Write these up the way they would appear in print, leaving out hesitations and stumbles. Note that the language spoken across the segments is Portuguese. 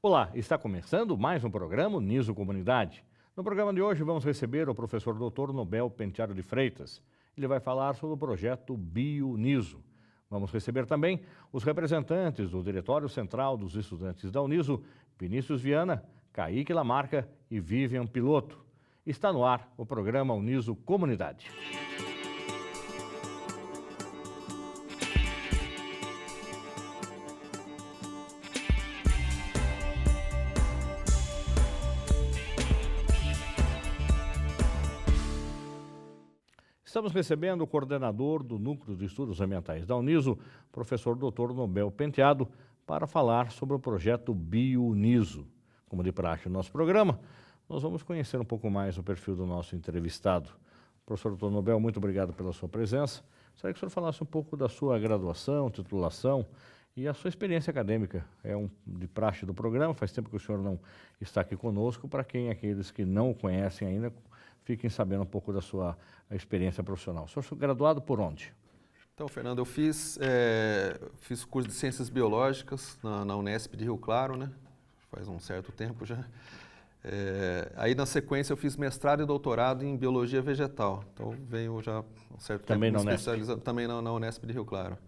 Olá, está começando mais um programa Uniso Comunidade. No programa de hoje vamos receber o professor Dr. Nobel Penteado de Freitas. Ele vai falar sobre o projeto BioUniso. Vamos receber também os representantes do Diretório Central dos Estudantes da Uniso, Vinícius Viana, Kaique Lamarca e Vivian Piloto. Está no ar o programa Uniso Comunidade. Estamos recebendo o coordenador do Núcleo de Estudos Ambientais da Uniso, professor Dr. Nobel Penteado, para falar sobre o projeto BioUniso. Como de praxe no nosso programa, nós vamos conhecer um pouco mais o perfil do nosso entrevistado. Professor Dr. Nobel, muito obrigado pela sua presença. Gostaria que o senhor falasse um pouco da sua graduação, titulação e a sua experiência acadêmica. É de praxe do programa, faz tempo que o senhor não está aqui conosco. Para aqueles que não o conhecem ainda, fiquem sabendo um pouco da sua experiência profissional. O senhor foi graduado por onde? Então, Fernando, eu fiz curso de Ciências Biológicas na Unesp de Rio Claro, né? Faz um certo tempo já. Aí, na sequência, eu fiz mestrado e doutorado em Biologia Vegetal. Então, venho já um certo também tempo me especializando também na Unesp de Rio Claro.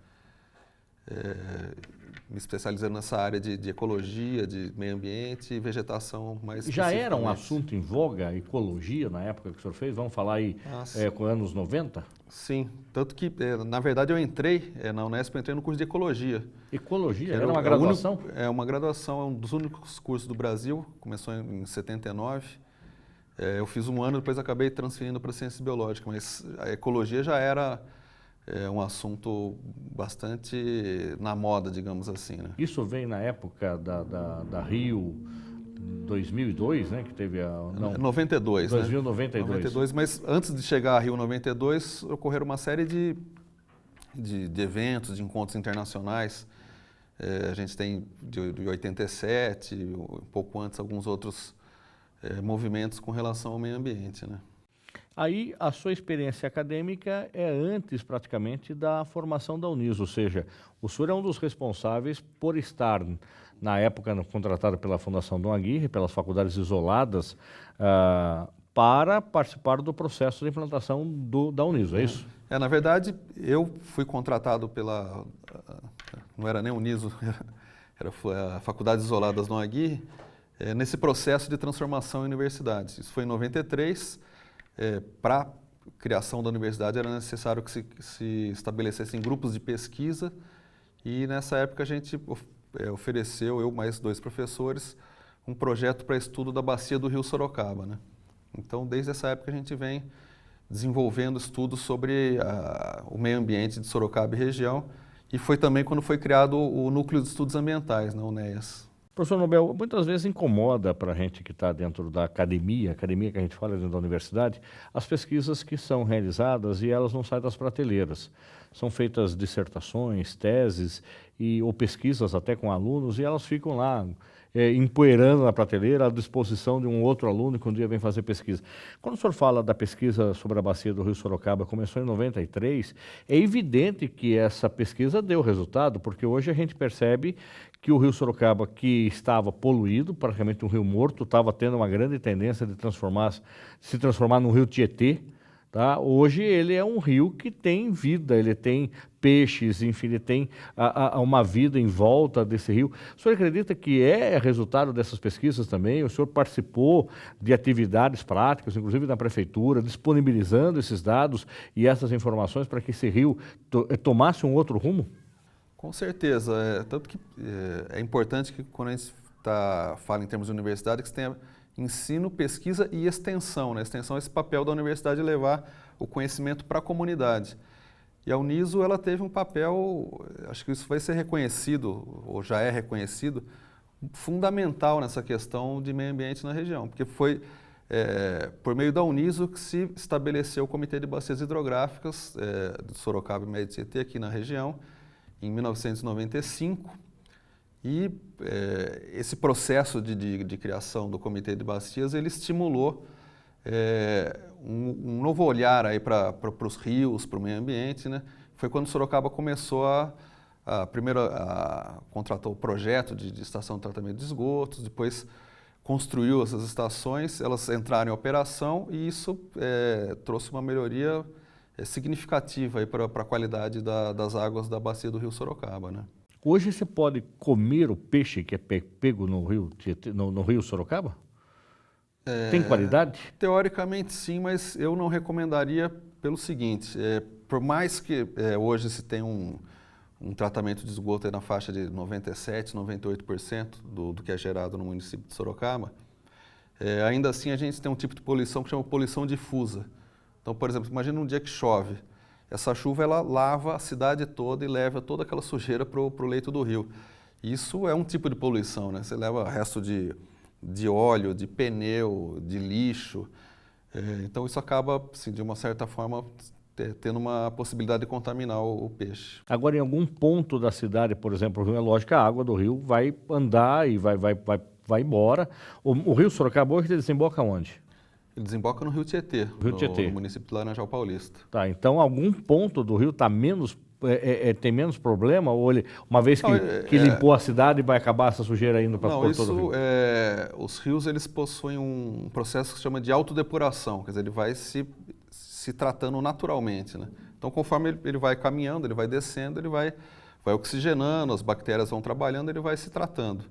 Me especializando nessa área de ecologia, de meio ambiente e vegetação mais Já era um assunto em voga, ecologia, na época que o senhor fez? Vamos falar aí com anos 90? Sim, tanto que, na verdade, eu entrei na Unesp, eu entrei no curso de ecologia. Ecologia? Era uma graduação? É uma graduação, é um dos únicos cursos do Brasil, começou em 79. Eu fiz um ano, depois acabei transferindo para ciências biológicas, mas a ecologia já era um assunto bastante na moda, digamos assim, né? Isso vem na época da Rio 2002, né? Que teve a... Não, 92, 2092. 92, mas antes de chegar a Rio 92, ocorreram uma série de eventos, de encontros internacionais. A gente tem de 87, um pouco antes, alguns outros movimentos com relação ao meio ambiente, né? Aí a sua experiência acadêmica é antes praticamente da formação da Uniso, ou seja, o senhor é um dos responsáveis por estar, na época, contratado pela Fundação Dom Aguirre, pelas faculdades isoladas, para participar do processo de implantação da Uniso, é isso? Na verdade, eu fui contratado não era nem Uniso, era a Faculdades Isoladas Dom Aguirre, nesse processo de transformação em universidades. Isso foi em 93. Para a criação da universidade era necessário que se estabelecessem grupos de pesquisa e nessa época a gente ofereceu, eu mais 2 professores, um projeto para estudo da bacia do Rio Sorocaba, né? Então, desde essa época a gente vem desenvolvendo estudos sobre o meio ambiente de Sorocaba e região e foi também quando foi criado o Núcleo de Estudos Ambientais, na UNEAS. Professor Nobel, muitas vezes incomoda para a gente que está dentro da academia que a gente fala dentro da universidade, as pesquisas que são realizadas e elas não saem das prateleiras. São feitas dissertações, teses ou pesquisas até com alunos e elas ficam lá empoeirando na prateleira à disposição de um outro aluno que um dia vem fazer pesquisa. Quando o senhor fala da pesquisa sobre a bacia do Rio Sorocaba, começou em 93, é evidente que essa pesquisa deu resultado, porque hoje a gente percebe que o Rio Sorocaba, que estava poluído, praticamente um rio morto, estava tendo uma grande tendência de se transformar num rio Tietê. Tá? Hoje ele é um rio que tem vida, ele tem peixes, enfim, ele tem uma vida em volta desse rio. O senhor acredita que é resultado dessas pesquisas também? O senhor participou de atividades práticas, inclusive na prefeitura, disponibilizando esses dados e essas informações para que esse rio tomasse um outro rumo? Com certeza, tanto que é importante que quando a gente fala em termos de universidade, que você tenha ensino, pesquisa e extensão, né? Extensão é esse papel da universidade de levar o conhecimento para a comunidade. E a Uniso, ela teve um papel, acho que isso vai ser reconhecido, ou já é reconhecido, fundamental nessa questão de meio ambiente na região, porque foi por meio da Uniso que se estabeleceu o Comitê de Bacias Hidrográficas de Sorocaba e Médio Tietê aqui na região, em 1995, e esse processo de criação do Comitê de Bacias, ele estimulou um novo olhar aí para os rios, para o meio ambiente, né? Foi quando Sorocaba começou a Primeiro contratou o projeto de estação de tratamento de esgotos, depois construiu essas estações, elas entraram em operação e isso trouxe uma melhoria significativa para a qualidade das águas da bacia do Rio Sorocaba, né? Hoje você pode comer o peixe que é pego no Rio, no Rio Sorocaba? Tem qualidade? Teoricamente sim, mas eu não recomendaria pelo seguinte, por mais que hoje se tenha um tratamento de esgoto aí na faixa de 97%, 98% do que é gerado no município de Sorocaba, ainda assim a gente tem um tipo de poluição que chama poluição difusa. Então, por exemplo, imagina um dia que chove, essa chuva ela lava a cidade toda e leva toda aquela sujeira para o leito do rio. Isso é um tipo de poluição, né? Você leva resto de óleo, de pneu, de lixo. Então isso acaba, assim, de uma certa forma, tendo uma possibilidade de contaminar o peixe. Agora, em algum ponto da cidade, por exemplo, o Rio, é lógico que a água do rio vai andar e vai embora. O Rio Sorocaba hoje desemboca onde? Ele desemboca no Rio Tietê, no município de Laranjal Paulista. Tá, então algum ponto do rio está menos, tem menos problema? Ou ele, uma vez que limpou a cidade, vai acabar essa sujeira indo para todo o rio? Os rios eles possuem um processo que se chama de autodepuração, quer dizer, ele vai se tratando naturalmente, né? Então, conforme ele vai caminhando, ele vai descendo, ele vai oxigenando, as bactérias vão trabalhando, ele vai se tratando.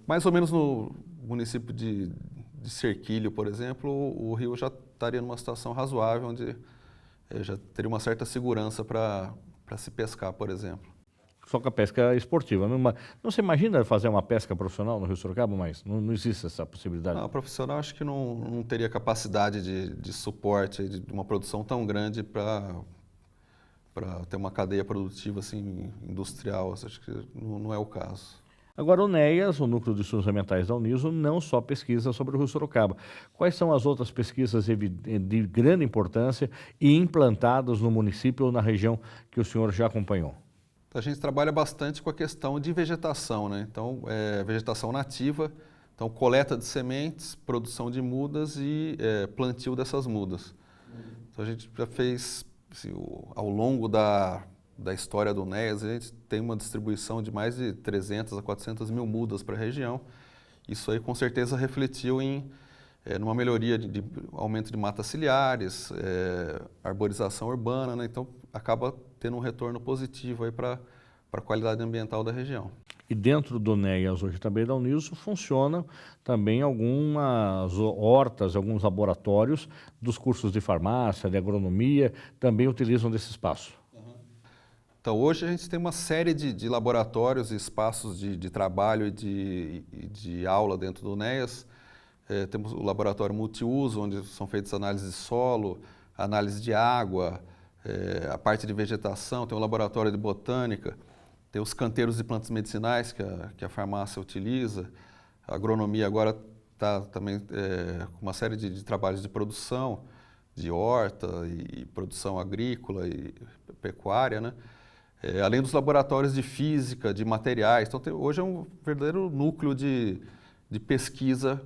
Mais ou menos no município de Serquilho, por exemplo, o rio já estaria numa situação razoável, onde já teria uma certa segurança para se pescar, por exemplo. Só com a pesca esportiva. Não se imagina fazer uma pesca profissional no Rio Sorocaba, mas não existe essa possibilidade? Não, profissional acho que não teria capacidade de suporte de uma produção tão grande para ter uma cadeia produtiva assim, industrial. Acho que não é o caso. Agora, o NEAS, o Núcleo de Estudos Ambientais da Uniso, não só pesquisa sobre o Rio Sorocaba. Quais são as outras pesquisas de grande importância e implantadas no município ou na região que o senhor já acompanhou? A gente trabalha bastante com a questão de vegetação, né? Então, vegetação nativa, então coleta de sementes, produção de mudas e plantio dessas mudas. Então, a gente já fez, assim, ao longo da história do NEAS, a gente tem uma distribuição de mais de 300 a 400 mil mudas para a região. Isso aí com certeza refletiu numa melhoria de aumento de matas ciliares, arborização urbana, né? Então acaba tendo um retorno positivo aí para a qualidade ambiental da região. E dentro do NEAS, hoje também da Uniso, funcionam também algumas hortas, alguns laboratórios dos cursos de farmácia, de agronomia, também utilizam desse espaço. Então, hoje a gente tem uma série de laboratórios e espaços de trabalho e de aula dentro do NEAS. Temos o laboratório multiuso, onde são feitas análises de solo, análise de água, a parte de vegetação, tem o laboratório de botânica, tem os canteiros de plantas medicinais que a farmácia utiliza. A agronomia agora está também com uma série de trabalhos de produção, de horta e produção agrícola e pecuária, né? Além dos laboratórios de física, de materiais. Então, hoje é um verdadeiro núcleo de pesquisa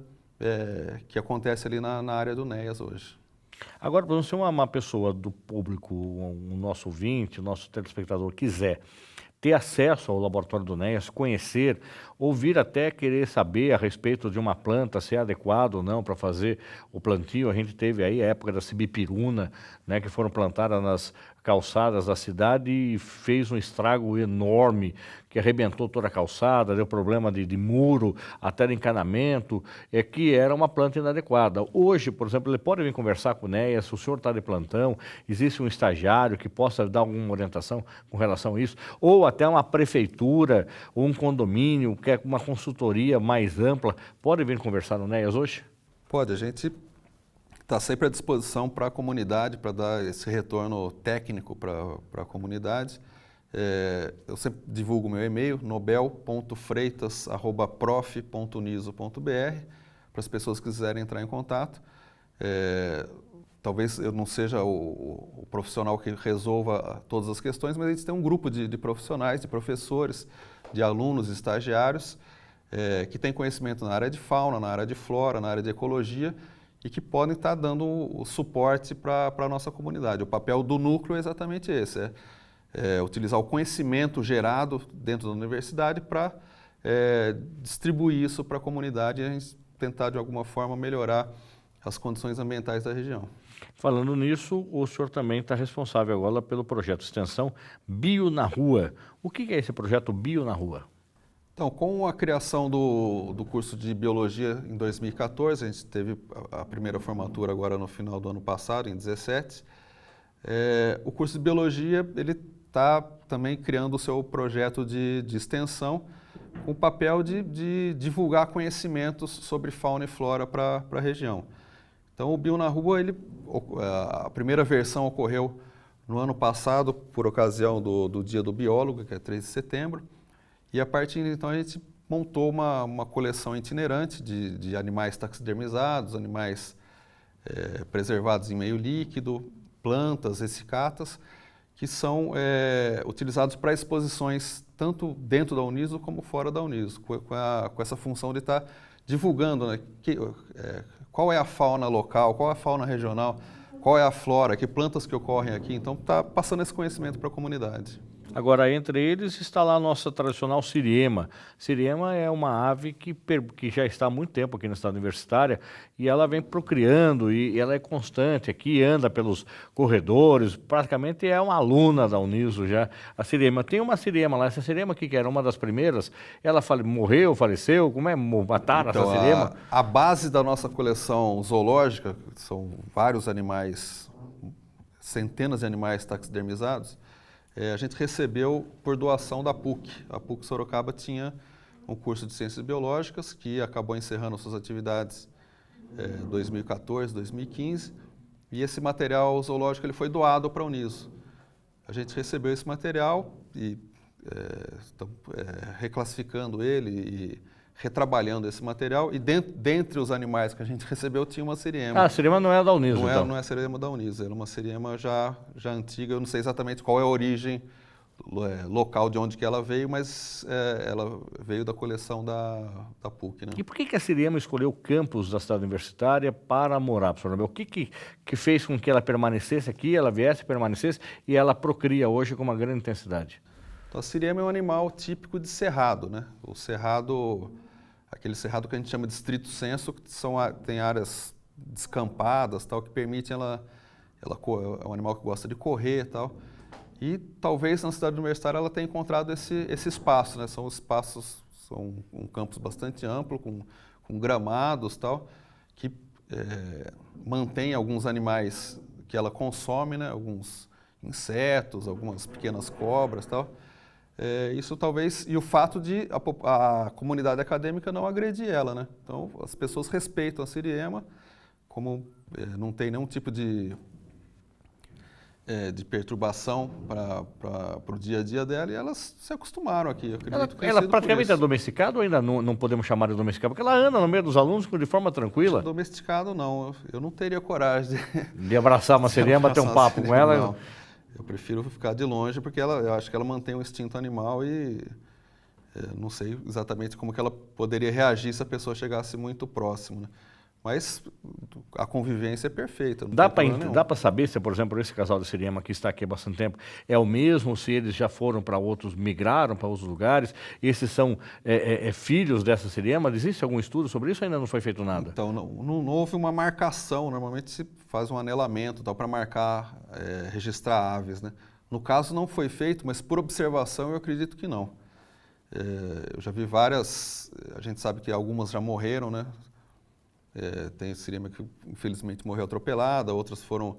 que acontece ali na área do NEAS hoje. Agora, se uma pessoa do público, o nosso ouvinte, o nosso telespectador quiser ter acesso ao laboratório do NEAS, conhecer, ouvir até querer saber a respeito de uma planta, se é adequado ou não para fazer o plantio. A gente teve aí a época da sibipiruna, né, que foram plantadas nas calçadas da cidade e fez um estrago enorme, que arrebentou toda a calçada, deu problema de muro, até de encanamento, que era uma planta inadequada. Hoje, por exemplo, ele pode vir conversar com o NEAS, se o senhor está de plantão, existe um estagiário que possa dar alguma orientação com relação a isso, ou até uma prefeitura, ou um condomínio, que é uma consultoria mais ampla, pode vir conversar no NEAS hoje? Pode, a gente está sempre à disposição para a comunidade, para dar esse retorno técnico para a comunidade. Eu sempre divulgo meu e-mail, nobel.freitas@prof.uniso.br, para as pessoas que quiserem entrar em contato. Talvez eu não seja o profissional que resolva todas as questões, mas a gente tem um grupo de profissionais, de professores, de alunos, estagiários, que têm conhecimento na área de fauna, na área de flora, na área de ecologia, e que podem estar dando o suporte para a nossa comunidade. O papel do núcleo é exatamente esse, utilizar o conhecimento gerado dentro da universidade para distribuir isso para a comunidade e a gente tentar, de alguma forma, melhorar as condições ambientais da região. Falando nisso, o senhor também está responsável agora pelo projeto de extensão Bio na Rua. O que é esse projeto Bio na Rua? Então, com a criação do curso de Biologia em 2014, a gente teve a primeira formatura agora no final do ano passado, em 2017, o curso de Biologia ele está também criando o seu projeto de extensão com o papel de divulgar conhecimentos sobre fauna e flora para a região. Então, o Bio na Rua, a primeira versão ocorreu no ano passado, por ocasião do Dia do Biólogo, que é 3 de setembro, e a partir de então a gente montou uma coleção itinerante de animais taxidermizados, animais preservados em meio líquido, plantas, essicatas, que são utilizados para exposições tanto dentro da Uniso como fora da Uniso, com essa função de estar divulgando, né, qual é a fauna local, qual é a fauna regional, qual é a flora, que plantas que ocorrem aqui. Então, está passando esse conhecimento para a comunidade. Agora, entre eles está lá a nossa tradicional siriema. Siriema é uma ave que já está há muito tempo aqui na cidade universitária e ela vem procriando e ela é constante aqui, anda pelos corredores, praticamente é uma aluna da Uniso já. A siriema, tem uma siriema lá, essa siriema aqui que era uma das primeiras, ela morreu, faleceu, como é? Mataram então, essa siriema? A base da nossa coleção zoológica, são vários animais, centenas de animais taxidermizados, a gente recebeu por doação da PUC. A PUC Sorocaba tinha um curso de Ciências Biológicas que acabou encerrando suas atividades em 2014, 2015, e esse material zoológico ele foi doado para a Uniso. A gente recebeu esse material e estamos reclassificando ele e retrabalhando esse material, e dentre os animais que a gente recebeu tinha uma siriema. Ah, a siriema não é da Uniso, então? Não é a siriema da Uniso, era uma siriema já antiga, eu não sei exatamente qual é a origem local de onde que ela veio, mas ela veio da coleção da PUC. Né? E por que a siriema escolheu o campus da cidade universitária para morar, professor Nobel? O que fez com que ela permanecesse aqui, ela viesse, permanecesse, e ela procria hoje com uma grande intensidade? Então, a siriema é um animal típico de cerrado, né? O cerrado, aquele cerrado que a gente chama de estrito senso, que tem áreas descampadas, tal, que permitem ela é um animal que gosta de correr, tal. E talvez na cidade universitária ela tenha encontrado esse espaço, né? São um campus bastante amplo, com gramados, tal, que mantém alguns animais que ela consome, né? Alguns insetos, algumas pequenas cobras, tal. Isso talvez, e o fato de a comunidade acadêmica não agredir ela, né? Então, as pessoas respeitam a siriema, como não tem nenhum tipo de perturbação para o dia a dia dela, e elas se acostumaram aqui. Eu acredito que ela praticamente é domesticada ou ainda não podemos chamar de domesticada? Porque ela anda no meio dos alunos de forma tranquila. Domesticado não, eu não teria coragem de abraçar uma siriema, bater um papo com ela. Não. Eu prefiro ficar de longe porque eu acho que ela mantém um instinto animal e não sei exatamente como que ela poderia reagir se a pessoa chegasse muito próximo, né? Mas a convivência é perfeita. Dá para saber se, por exemplo, esse casal de siriema que está aqui há bastante tempo é o mesmo, se eles já foram para outros, migraram para outros lugares, esses são filhos dessa siriema? Existe algum estudo sobre isso ou ainda não foi feito nada? Então, não houve uma marcação, normalmente se faz um anelamento para marcar, registrar aves, né? No caso não foi feito, mas por observação eu acredito que não. Eu já vi várias, a gente sabe que algumas já morreram, né? Tem siriema que infelizmente morreu atropelada, outras foram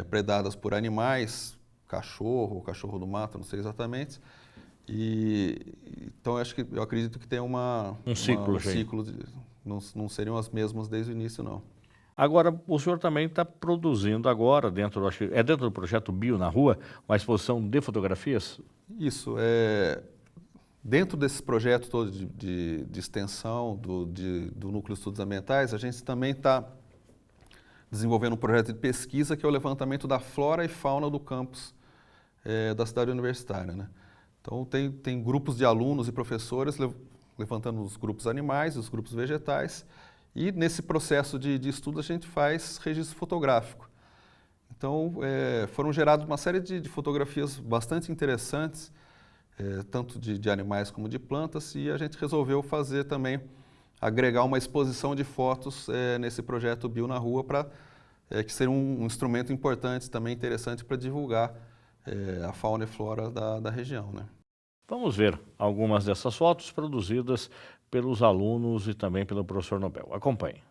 predadas por animais, cachorro do mato, não sei exatamente. Então eu acredito que tem um ciclo. Não seriam as mesmas desde o início, não. Agora, o senhor também está produzindo agora, dentro do projeto Bio na Rua, uma exposição de fotografias? Isso, dentro desse projeto todo de extensão do Núcleo de Estudos Ambientais, a gente também está desenvolvendo um projeto de pesquisa que é o levantamento da flora e fauna do campus da cidade universitária, né? Então, tem grupos de alunos e professores levantando os grupos animais, os grupos vegetais, e nesse processo de estudo a gente faz registro fotográfico. Então, foram geradas uma série de fotografias bastante interessantes, tanto de animais como de plantas, e a gente resolveu fazer também, agregar uma exposição de fotos nesse projeto Bio na Rua, para que seria um instrumento importante, também interessante para divulgar a fauna e flora da região, né? Vamos ver algumas dessas fotos produzidas pelos alunos e também pelo professor Nobel. Acompanhe.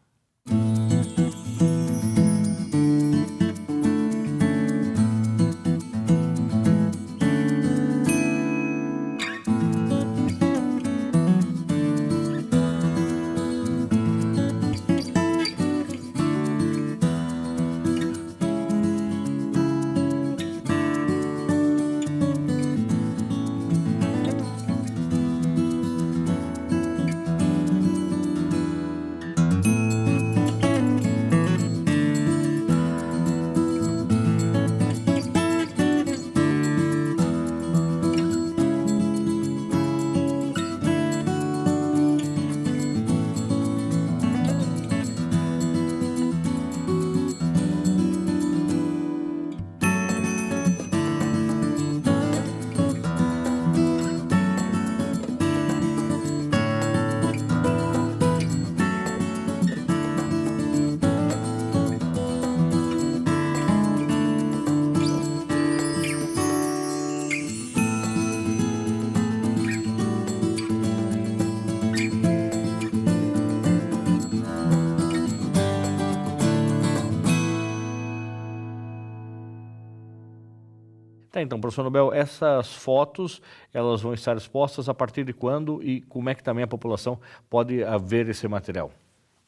Tá, então, professor Nobel, essas fotos, elas vão estar expostas a partir de quando e como é que também a população pode ver esse material?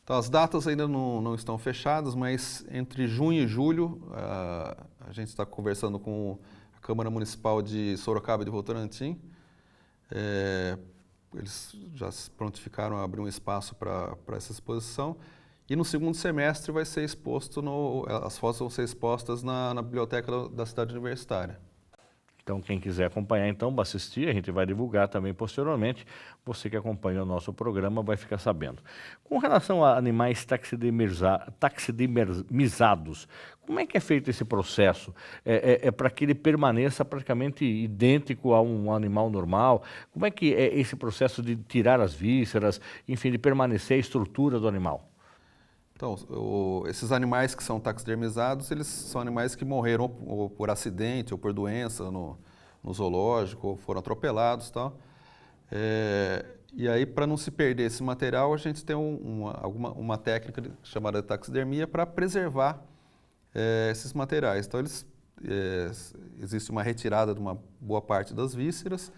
Então, as datas ainda não estão fechadas, mas entre junho e julho, a gente está conversando com a Câmara Municipal de Sorocaba e de Votorantim. Eles já se prontificaram a abrir um espaço para essa exposição. E no segundo semestre vai ser exposto, as fotos vão ser expostas na biblioteca da cidade universitária. Então, quem quiser acompanhar, então, assistir, a gente vai divulgar também posteriormente. Você que acompanha o nosso programa vai ficar sabendo. Com relação a animais taxidermizados, como é que é feito esse processo? É para que ele permaneça praticamente idêntico a um animal normal? Como é que é esse processo de tirar as vísceras, enfim, de permanecer a estrutura do animal? Então, esses animais que são taxidermizados, eles são animais que morreram ou por acidente ou por doença no zoológico, ou foram atropelados e tal. E aí, para não se perder esse material, a gente tem uma técnica chamada taxidermia para preservar esses materiais. Então, existe uma retirada de uma boa parte das vísceras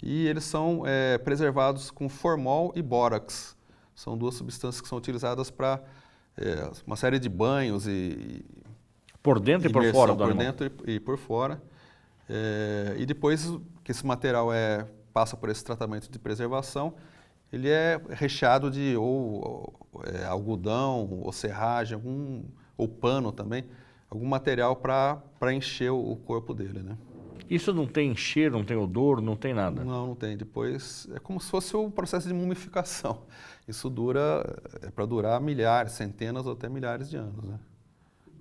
e eles são preservados com formol e bórax. São duas substâncias que são utilizadas para uma série de banhos por dentro e por fora do animal. Por dentro e por fora. E depois que esse material passa por esse tratamento de preservação, ele é recheado de algodão, ou serragem, ou pano também, algum material para encher o corpo dele, né? Isso não tem cheiro, não tem odor, não tem nada? Não tem. Depois é como se fosse um processo de mumificação. Isso para durar milhares, centenas ou até milhares de anos, né?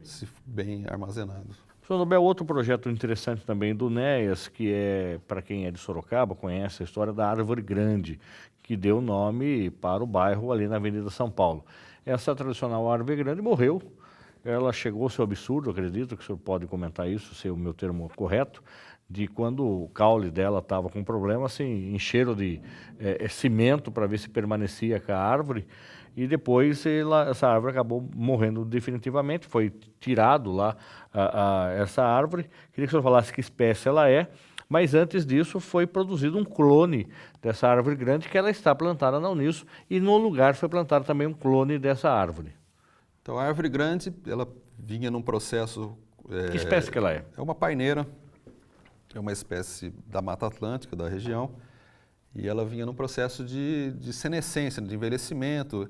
Se bem armazenado. Professor Nobel, outro projeto interessante também do NEAS, que para quem é de Sorocaba, conhece a história da Árvore Grande, que deu nome para o bairro ali na Avenida São Paulo. Essa tradicional Árvore Grande morreu. Ela chegou ao seu absurdo, acredito que o senhor pode comentar isso, se é o meu termo correto, de quando o caule dela estava com problema, assim, encheram de cimento para ver se permanecia com a árvore, e depois essa árvore acabou morrendo definitivamente, foi tirado lá essa árvore. Queria que o senhor falasse que espécie ela é, mas antes disso foi produzido um clone dessa árvore grande, que ela está plantada na Uniso, e no lugar foi plantado também um clone dessa árvore. Então, a árvore grande, ela vinha num processo... Que espécie que ela é? É uma paineira, é uma espécie da Mata Atlântica, da região, e ela vinha num processo de senescência, de envelhecimento,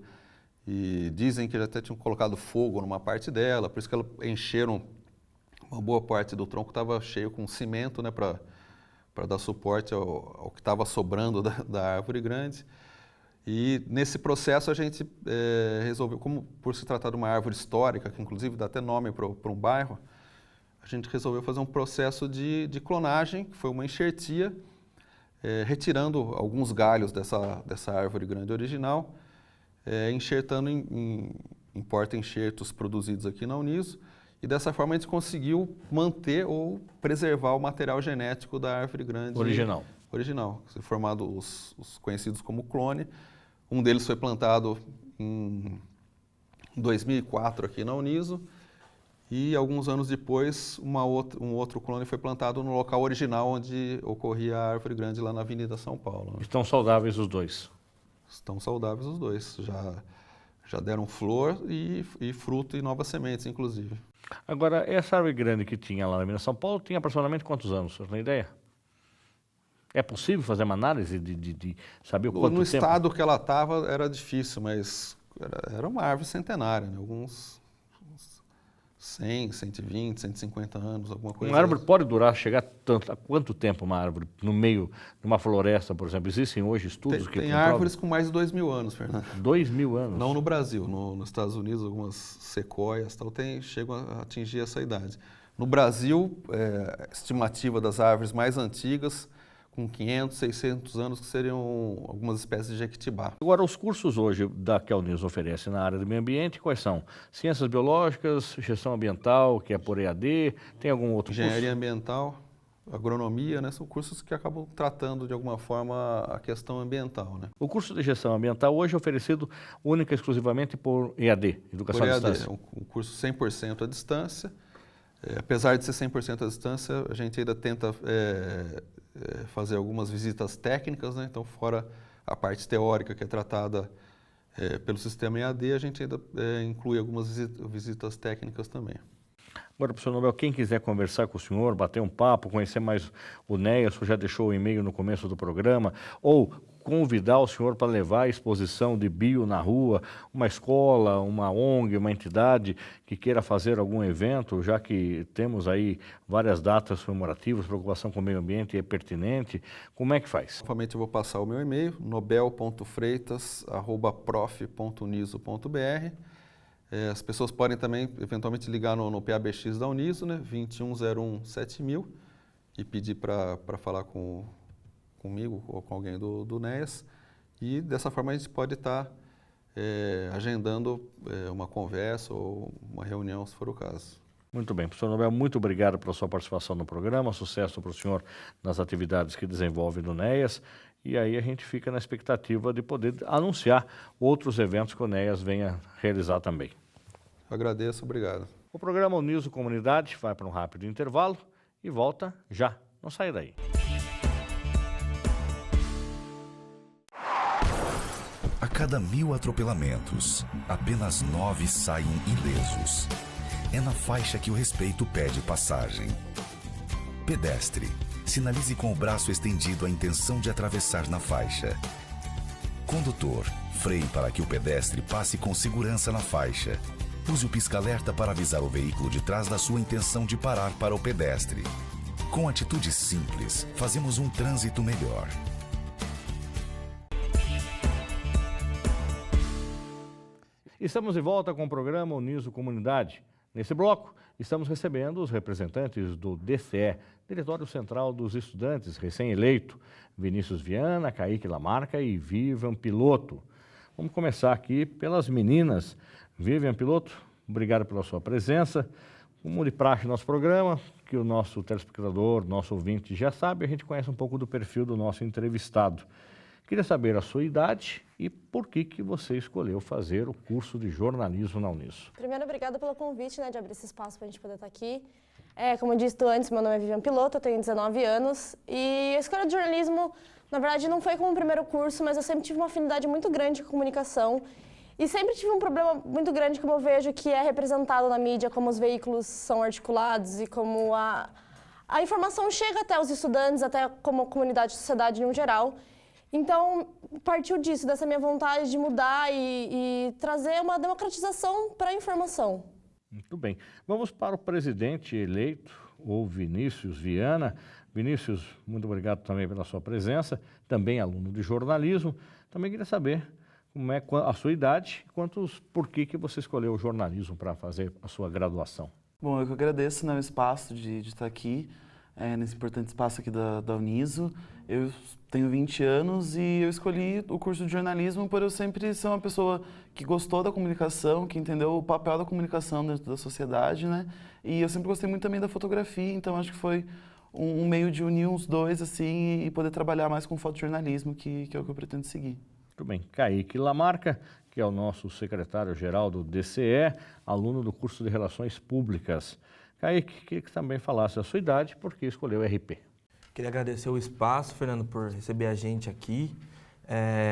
e dizem que já até tinham colocado fogo numa parte dela, por isso que ela encheram uma boa parte do tronco, estava cheio com cimento, né, para dar suporte ao que estava sobrando da árvore grande. E nesse processo a gente resolveu, como por se tratar de uma árvore histórica, que inclusive dá até nome para um bairro, a gente resolveu fazer um processo de clonagem, que foi uma enxertia, retirando alguns galhos dessa árvore grande original, enxertando em porta-enxertos produzidos aqui na Uniso, e dessa forma a gente conseguiu manter ou preservar o material genético da árvore grande original, formado os conhecidos como clone. Um deles foi plantado em 2004 aqui na Uniso, e alguns anos depois um outro clone foi plantado no local original onde ocorria a árvore grande lá na Avenida São Paulo. Estão saudáveis os dois? Estão saudáveis os dois, já deram flor e fruto e novas sementes, inclusive. Agora, essa árvore grande que tinha lá na Avenida São Paulo tinha aproximadamente quantos anos? Você tem ideia? É possível fazer uma análise de saber o quanto tempo? No estado que ela estava era difícil, mas era uma árvore centenária, né? Alguns 100, 120, 150 anos, alguma coisa. Uma árvore pode chegar a quanto tempo uma árvore no meio de uma floresta, por exemplo? Existem hoje estudos que Tem árvores com mais de 2.000 anos, Fernando. 2.000 anos? Não no Brasil, nos Estados Unidos algumas sequoias chegam a atingir essa idade. No Brasil, a estimativa das árvores mais antigas, com 500, 600 anos, que seriam algumas espécies de jequitibá. Agora, os cursos hoje que a Uniso oferece na área do meio ambiente, quais são? Ciências biológicas, gestão ambiental, que é por EAD, tem algum outro curso? Engenharia ambiental, agronomia, né? São cursos que acabam tratando de alguma forma a questão ambiental, né? O curso de gestão ambiental hoje é oferecido única e exclusivamente por EAD, Educação à Distância? É um curso 100% à distância. Apesar de ser 100% à distância, a gente ainda tenta fazer algumas visitas técnicas, né? Então, fora a parte teórica que é tratada pelo sistema EAD, a gente ainda inclui algumas visitas técnicas também. Agora, professor Nobel, quem quiser conversar com o senhor, bater um papo, conhecer mais o NEAS, o senhor já deixou o e-mail no começo do programa, ou convidar o senhor para levar a exposição de bio na rua, uma escola, uma ONG, uma entidade que queira fazer algum evento, já que temos aí várias datas comemorativas, preocupação com o meio ambiente é pertinente, como é que faz? Novamente eu vou passar o meu e-mail, nobel.freitas@prof.uniso.br. As pessoas podem também, eventualmente, ligar no PABX da Uniso, né, 2101-7000, e pedir para falar comigo ou com alguém do NEAS. E dessa forma a gente pode estar agendando uma conversa ou uma reunião, se for o caso. Muito bem, professor Nobel, muito obrigado pela sua participação no programa, sucesso para o senhor nas atividades que desenvolve no NEAS. E aí a gente fica na expectativa de poder anunciar outros eventos que o NEAS venha realizar também. Agradeço, obrigado. O programa Uniso Comunidade vai para um rápido intervalo e volta já. Não saia daí. A cada 1000 atropelamentos, apenas 9 saem ilesos. É na faixa que o respeito pede passagem. Pedestre. Sinalize com o braço estendido a intenção de atravessar na faixa. Condutor. Freie para que o pedestre passe com segurança na faixa. Use o pisca-alerta para avisar o veículo de trás da sua intenção de parar para o pedestre. Com atitudes simples, fazemos um trânsito melhor. Estamos de volta com o programa Uniso Comunidade. Nesse bloco, estamos recebendo os representantes do DCE, Diretório Central dos Estudantes, recém-eleito, Vinícius Viana, Kaique Lamarca e Vivian Piloto. Vamos começar aqui pelas meninas. Vivian Piloto, obrigado pela sua presença. Como de praxe no nosso programa, que o nosso telespectador, nosso ouvinte já sabe, a gente conhece um pouco do perfil do nosso entrevistado. Queria saber a sua idade e por que você escolheu fazer o curso de jornalismo na Uniso. Primeiro, obrigada pelo convite, de abrir esse espaço para a gente poder estar aqui. Como eu disse antes, meu nome é Vivian Piloto, eu tenho 19 anos e a escolha de jornalismo, na verdade, não foi como o primeiro curso, mas eu sempre tive uma afinidade muito grande com comunicação e sempre tive um problema muito grande, como eu vejo, que é representado na mídia, como os veículos são articulados e como a informação chega até os estudantes, até como a comunidade e sociedade no geral. Então, partiu disso, dessa minha vontade de mudar e trazer uma democratização para a informação. Muito bem. Vamos para o presidente eleito, o Vinícius Viana. Vinícius, muito obrigado também pela sua presença, também aluno de jornalismo. Também queria saber como é a sua idade e por que você escolheu o jornalismo para fazer a sua graduação. Bom, eu que agradeço, né, o espaço de estar aqui, nesse importante espaço aqui da Uniso. Eu tenho 20 anos e eu escolhi o curso de jornalismo por eu sempre ser uma pessoa que gostou da comunicação, que entendeu o papel da comunicação dentro da sociedade, né? E eu sempre gostei muito também da fotografia, então acho que foi um meio de unir os dois, assim, e poder trabalhar mais com fotojornalismo, que é o que eu pretendo seguir. Muito bem. Kaique Lamarca, que é o nosso secretário-geral do DCE, aluno do curso de Relações Públicas. Kaique, queria que também falasse a sua idade, porque escolheu o RP. Queria agradecer o espaço, Fernando, por receber a gente aqui.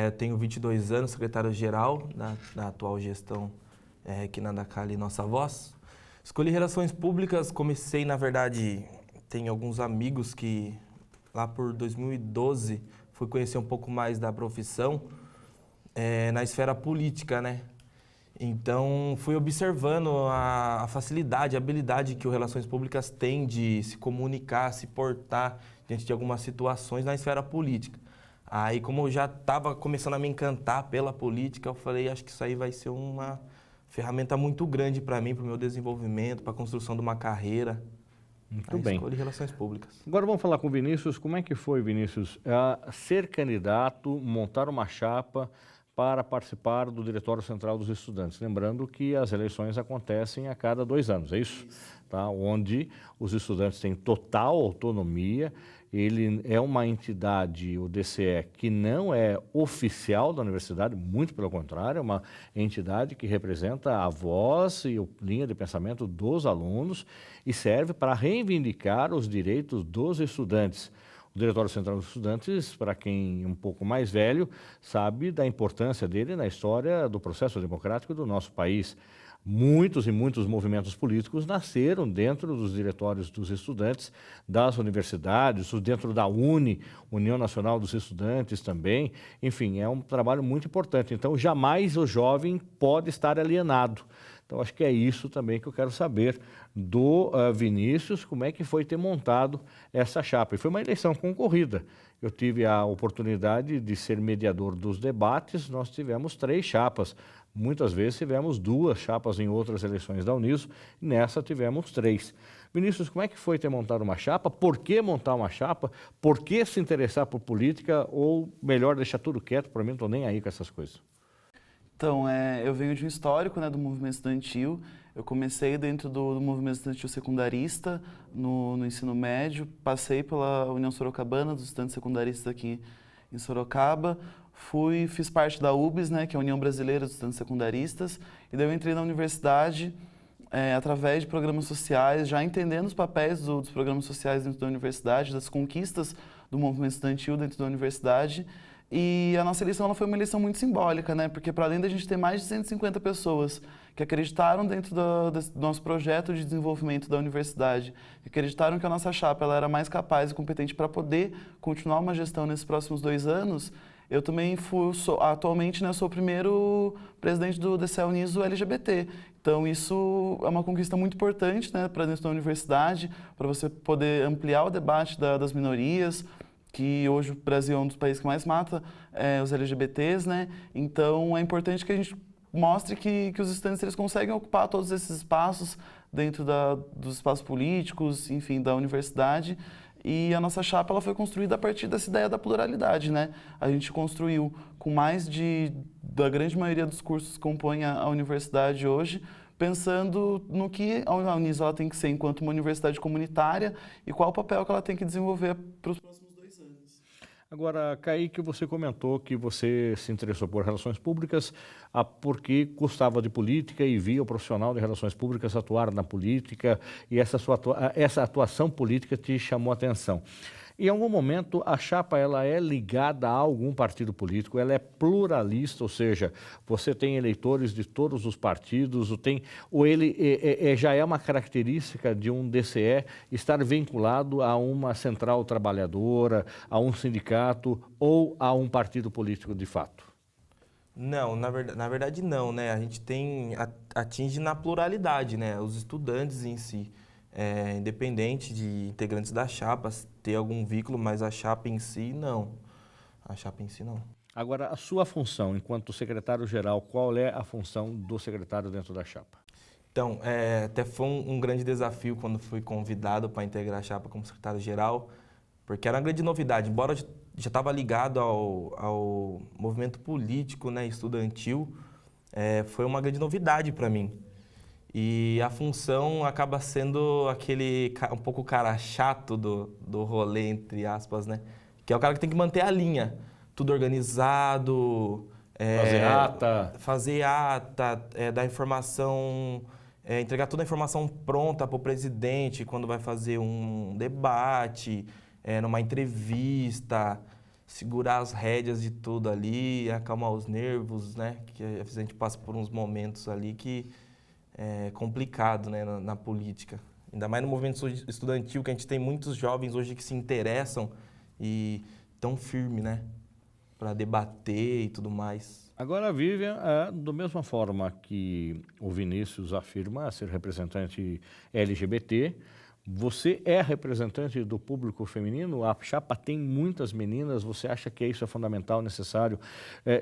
Eu tenho 22 anos, secretário-geral da atual gestão aqui na Dacali Nossa Voz. Escolhi Relações Públicas, comecei, na verdade, tenho alguns amigos que lá por 2012 fui conhecer um pouco mais da profissão na esfera política, né? Então, fui observando a facilidade, a habilidade que o Relações Públicas tem de se comunicar, se portar diante de algumas situações na esfera política. Aí, como eu já estava começando a me encantar pela política, eu falei, acho que isso aí vai ser uma ferramenta muito grande para mim, para o meu desenvolvimento, para a construção de uma carreira. Muito bem. Escolhi Relações Públicas. Agora vamos falar com o Vinícius. Como é que foi, Vinícius, ser candidato, montar uma chapa para participar do Diretório Central dos Estudantes? Lembrando que as eleições acontecem a cada 2 anos, é isso? Tá? Onde os estudantes têm total autonomia. Ele é uma entidade, o DCE, que não é oficial da universidade, muito pelo contrário, é uma entidade que representa a voz e a linha de pensamento dos alunos e serve para reivindicar os direitos dos estudantes. O Diretório Central dos Estudantes, para quem é um pouco mais velho, sabe da importância dele na história do processo democrático do nosso país. Muitos e muitos movimentos políticos nasceram dentro dos diretórios dos estudantes das universidades, dentro da União Nacional dos Estudantes também. Enfim, é um trabalho muito importante. Então, jamais o jovem pode estar alienado. Então, acho que é isso também que eu quero saber do Vinícius, como é que foi ter montado essa chapa. E foi uma eleição concorrida. Eu tive a oportunidade de ser mediador dos debates, nós tivemos 3 chapas. Muitas vezes tivemos 2 chapas em outras eleições da Uniso, e nessa tivemos 3. Vinícius, como é que foi ter montado uma chapa? Por que montar uma chapa? Por que se interessar por política? Ou melhor, deixar tudo quieto, para mim não estou nem aí com essas coisas. Então, eu venho de um histórico, né, do movimento estudantil. Eu comecei dentro do movimento estudantil secundarista, no ensino médio, passei pela União Sorocabana, dos estudantes secundaristas aqui em Sorocaba, fiz parte da UBS, né, que é a União Brasileira dos Estudantes Secundaristas, e daí eu entrei na universidade através de programas sociais, já entendendo os papéis dos programas sociais dentro da universidade, das conquistas do movimento estudantil dentro da universidade. E a nossa eleição ela foi uma eleição muito simbólica, né? Porque para além da gente ter mais de 150 pessoas que acreditaram dentro do nosso projeto de desenvolvimento da universidade, que acreditaram que a nossa chapa ela era mais capaz e competente para poder continuar uma gestão nesses próximos 2 anos, eu também atualmente, né, sou o primeiro presidente do DCE Uniso LGBT. Então isso é uma conquista muito importante, né, para dentro da universidade, para você poder ampliar o debate das minorias, que hoje o Brasil é um dos países que mais mata os LGBTs, né? Então é importante que a gente mostre que os estudantes eles conseguem ocupar todos esses espaços dentro dos espaços políticos, enfim, da universidade. E a nossa chapa ela foi construída a partir dessa ideia da pluralidade, né? A gente construiu com mais da grande maioria dos cursos que compõem a universidade hoje, pensando no que a Uniso ela tem que ser enquanto uma universidade comunitária e qual o papel que ela tem que desenvolver para os próximos 2 anos. Agora, Kaique, você comentou que você se interessou por relações públicas porque gostava de política e via o profissional de relações públicas atuar na política e essa atuação política te chamou a atenção. Em algum momento, a chapa ela é ligada a algum partido político, ela é pluralista, ou seja, você tem eleitores de todos os partidos, ou ele já é uma característica de um DCE estar vinculado a uma central trabalhadora, a um sindicato ou a um partido político de fato? Não, na verdade não, né? A gente atinge na pluralidade, né? Os estudantes em si. Independente de integrantes da chapa ter algum vínculo, mas a chapa em si, não. A chapa em si, não. Agora, a sua função enquanto secretário-geral, qual é a função do secretário dentro da chapa? Então, até foi um grande desafio quando fui convidado para integrar a chapa como secretário-geral, porque era uma grande novidade. Embora eu já estava ligado ao movimento político, né, estudantil, foi uma grande novidade para mim. E a função acaba sendo um pouco o cara chato do rolê, entre aspas, né? Que é o cara que tem que manter a linha, tudo organizado, fazer ata, dar informação, entregar toda a informação pronta para o presidente quando vai fazer um debate, numa entrevista, segurar as rédeas de tudo ali, acalmar os nervos, né? Que às vezes a gente passa por uns momentos ali que é complicado, né, na política. Ainda mais no movimento estudantil, que a gente tem muitos jovens hoje que se interessam e tão firme, né, para debater e tudo mais. Agora, a Vivian, da mesma forma que o Vinícius afirma ser representante LGBT, você é representante do público feminino? A chapa tem muitas meninas, você acha que isso é fundamental, necessário?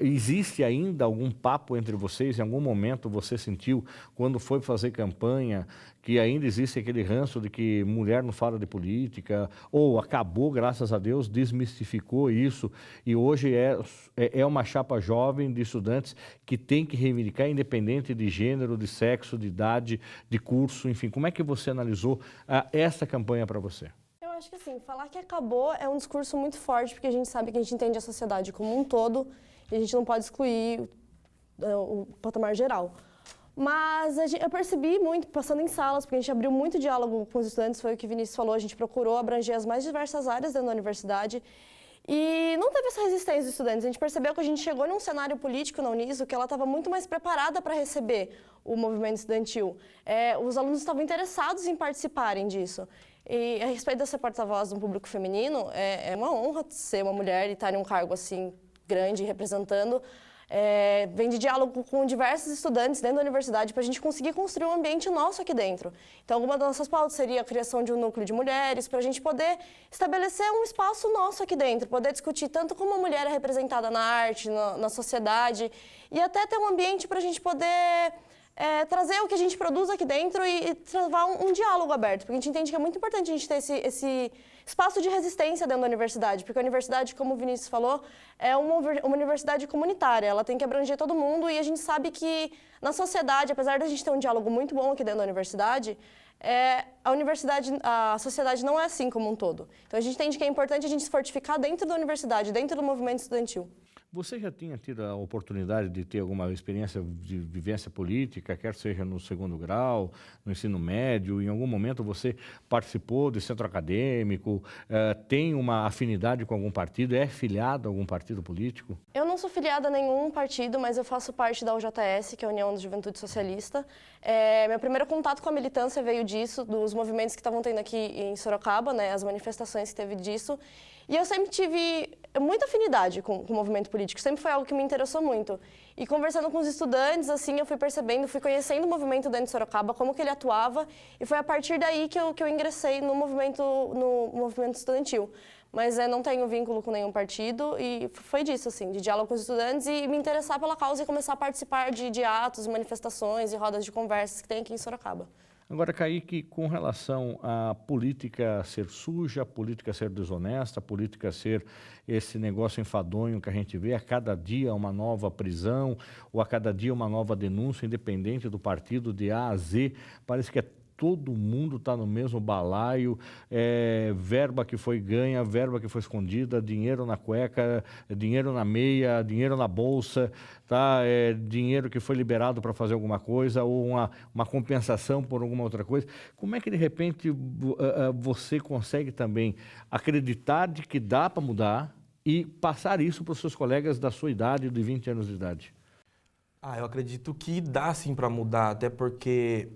Existe ainda algum papo entre vocês? Em algum momento você sentiu, quando foi fazer campanha, que ainda existe aquele ranço de que mulher não fala de política? Ou acabou, graças a Deus, desmistificou isso e hoje é uma chapa jovem de estudantes que tem que reivindicar, independente de gênero, de sexo, de idade, de curso, enfim. Como é que você analisou essa campanha para você? Eu acho que assim, falar que acabou é um discurso muito forte, porque a gente sabe que a gente entende a sociedade como um todo e a gente não pode excluir o patamar geral. Mas eu percebi muito, passando em salas, porque a gente abriu muito diálogo com os estudantes, foi o que o Vinícius falou, a gente procurou abranger as mais diversas áreas dentro da universidade e não teve essa resistência dos estudantes. A gente percebeu que a gente chegou num cenário político na Uniso que ela estava muito mais preparada para receber o movimento estudantil. Os alunos estavam interessados em participarem disso. E a respeito de ser porta-voz de um público feminino, é uma honra ser uma mulher e estar em um cargo assim grande, representando. Vem de diálogo com diversos estudantes dentro da universidade para a gente conseguir construir um ambiente nosso aqui dentro. Então, alguma das nossas pautas seria a criação de um núcleo de mulheres, para a gente poder estabelecer um espaço nosso aqui dentro, poder discutir tanto como a mulher é representada na arte, na sociedade, e até ter um ambiente para a gente poder trazer o que a gente produz aqui dentro e travar um diálogo aberto, porque a gente entende que é muito importante a gente ter esse espaço de resistência dentro da universidade, porque a universidade, como o Vinícius falou, é uma universidade comunitária, ela tem que abranger todo mundo e a gente sabe que na sociedade, apesar de a gente ter um diálogo muito bom aqui dentro da universidade, a sociedade não é assim como um todo. Então a gente entende que é importante a gente se fortificar dentro da universidade, dentro do movimento estudantil. Você já tinha tido a oportunidade de ter alguma experiência de vivência política, quer seja no segundo grau, no ensino médio, em algum momento você participou de centro acadêmico, tem uma afinidade com algum partido, é filiado a algum partido político? Eu não sou filiada a nenhum partido, mas eu faço parte da UJS, que é a União da Juventude Socialista. Meu primeiro contato com a militância veio disso, dos movimentos que estavam tendo aqui em Sorocaba, né, as manifestações que teve disso. E eu sempre tive muita afinidade com o movimento político, sempre foi algo que me interessou muito. E conversando com os estudantes, assim, eu fui percebendo, fui conhecendo o movimento dentro de Sorocaba, como que ele atuava, e foi a partir daí que eu ingressei no movimento estudantil. Mas não tenho vínculo com nenhum partido e foi disso, assim, de diálogo com os estudantes e me interessar pela causa e começar a participar de atos, manifestações e rodas de conversas que tem aqui em Sorocaba. Agora, Kaique, com relação à política ser suja, a política ser desonesta, a política ser esse negócio enfadonho que a gente vê, a cada dia uma nova prisão ou a cada dia uma nova denúncia, independente do partido, de A a Z, parece que todo mundo está no mesmo balaio, verba que foi ganha, verba que foi escondida, dinheiro na cueca, dinheiro na meia, dinheiro na bolsa, tá? Dinheiro que foi liberado para fazer alguma coisa ou uma compensação por alguma outra coisa. Como é que, de repente, você consegue também acreditar de que dá para mudar e passar isso para os seus colegas da sua idade, de 20 anos de idade? Eu acredito que dá sim para mudar, até porque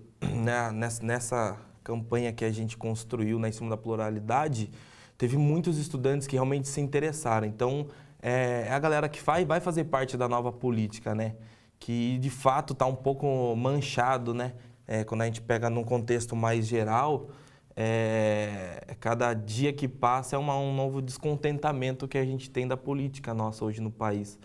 nessa campanha que a gente construiu em cima da pluralidade, teve muitos estudantes que realmente se interessaram. Então, é a galera que vai fazer parte da nova política, né? Que de fato está um pouco manchado, né? Quando a gente pega num contexto mais geral, cada dia que passa é um novo descontentamento que a gente tem da política nossa hoje no país.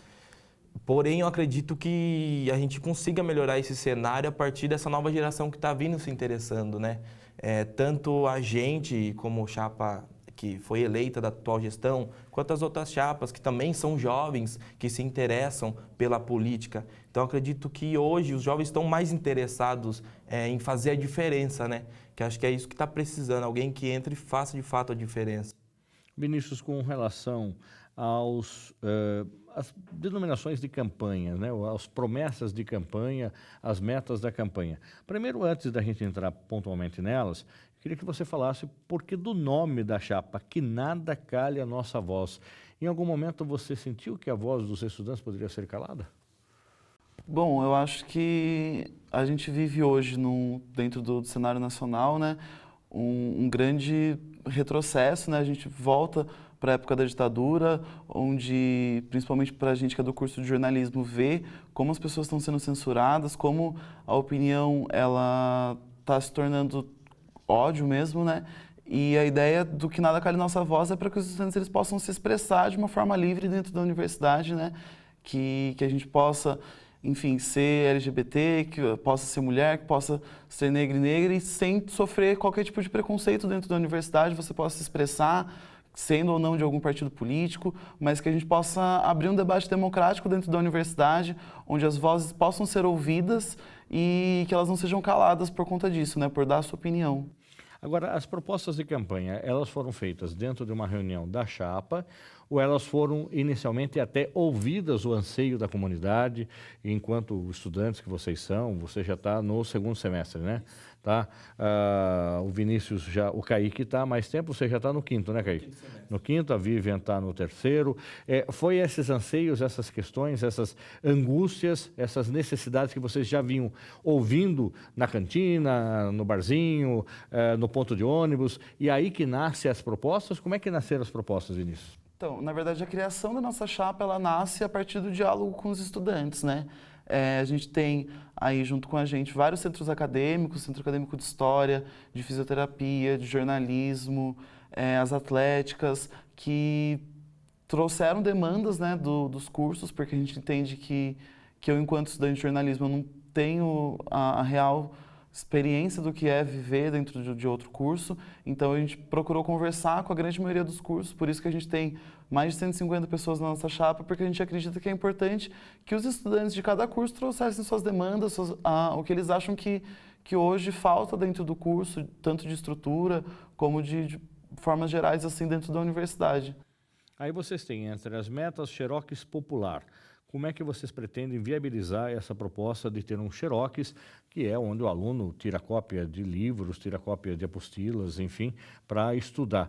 Porém, eu acredito que a gente consiga melhorar esse cenário a partir dessa nova geração que está vindo se interessando, né? Tanto a gente, como chapa que foi eleita da atual gestão, quanto as outras chapas que também são jovens, que se interessam pela política. Então, acredito que hoje os jovens estão mais interessados em fazer a diferença, né? Que acho que é isso que está precisando, alguém que entre e faça de fato a diferença. Vinícius, com relação às denominações de campanha, né, as promessas de campanha, as metas da campanha. Primeiro, antes da gente entrar pontualmente nelas, queria que você falasse por que do nome da chapa, que nada cale a nossa voz. Em algum momento você sentiu que a voz dos estudantes poderia ser calada? Bom, eu acho que a gente vive hoje, dentro do cenário nacional, né, um grande retrocesso, né? A gente volta para a época da ditadura, onde, principalmente para a gente que é do curso de jornalismo, vê como as pessoas estão sendo censuradas, como a opinião ela está se tornando ódio mesmo, né? E a ideia do que nada cale nossa voz é para que os estudantes eles possam se expressar de uma forma livre dentro da universidade, né? Que a gente possa, enfim, ser LGBT, que possa ser mulher, que possa ser negra e sem sofrer qualquer tipo de preconceito dentro da universidade, você possa se expressar, sendo ou não de algum partido político, mas que a gente possa abrir um debate democrático dentro da universidade, onde as vozes possam ser ouvidas e que elas não sejam caladas por conta disso, né, por dar a sua opinião. Agora, as propostas de campanha, elas foram feitas dentro de uma reunião da chapa ou elas foram inicialmente até ouvidas o anseio da comunidade, enquanto estudantes que vocês são, você já está no segundo semestre, né? Tá? O Vinícius, o Kaique está há mais tempo, você já está no quinto, né, Kaique? No quinto, a Vivian está no terceiro. Foi esses anseios, essas questões, essas angústias, essas necessidades que vocês já vinham ouvindo na cantina, no barzinho, no ponto de ônibus, e aí que nascem as propostas? Como é que nasceram as propostas, Vinícius? Então, na verdade, a criação da nossa chapa, ela nasce a partir do diálogo com os estudantes, né? A gente tem aí, junto com a gente, vários centros acadêmicos, Centro Acadêmico de História, de Fisioterapia, de Jornalismo, as atléticas, que trouxeram demandas, né, dos cursos, porque a gente entende que eu, enquanto estudante de jornalismo, eu não tenho a real experiência do que é viver dentro de outro curso, então a gente procurou conversar com a grande maioria dos cursos, por isso que a gente tem mais de 150 pessoas na nossa chapa, porque a gente acredita que é importante que os estudantes de cada curso trouxessem suas demandas, o que eles acham que hoje falta dentro do curso, tanto de estrutura como de formas gerais assim dentro da universidade. Aí vocês têm entre as metas Xerox Popular. Como é que vocês pretendem viabilizar essa proposta de ter um Xerox, que é onde o aluno tira cópia de livros, tira cópia de apostilas, enfim, para estudar?